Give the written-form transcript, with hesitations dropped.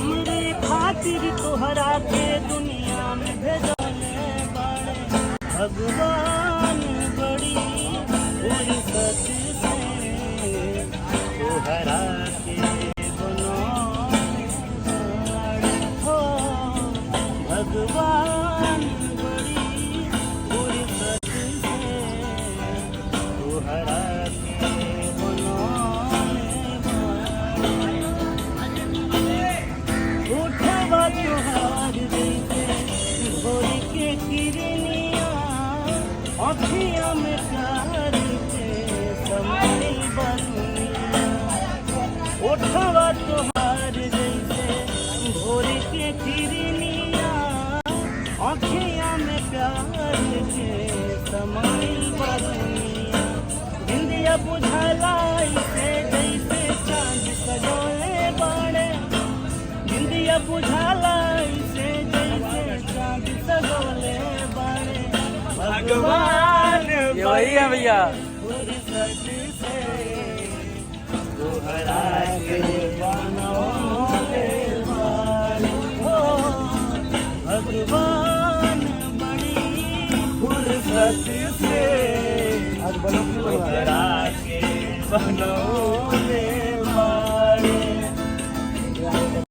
हमरे खातिर तोहरा के दुनिया में भेजले बाड़े भगवान बड़ी फुर्सत से तोहरा के बनौले बाड़े हो भगवान बड़ी फुर्सत से तोहरा के बनौले उठवा त्योहार जैसे भोर के किरनिया अखिया में प्यार के समय बनुनिया उठवा त्योहार जैसे भोर के किरनिया अखिया में प्यार के समय बनुनिया बिंदिया बुझला से जैसे चांद सजोले बाड़े बिंदिया बुझाला से जैसे चांद सजोले बाड़े भगवान ये वही है भैया। फुर्सत से तोहरा के बनौले बाड़े हो भगवान बड़ी फुर्सत से तोहरा के बनौले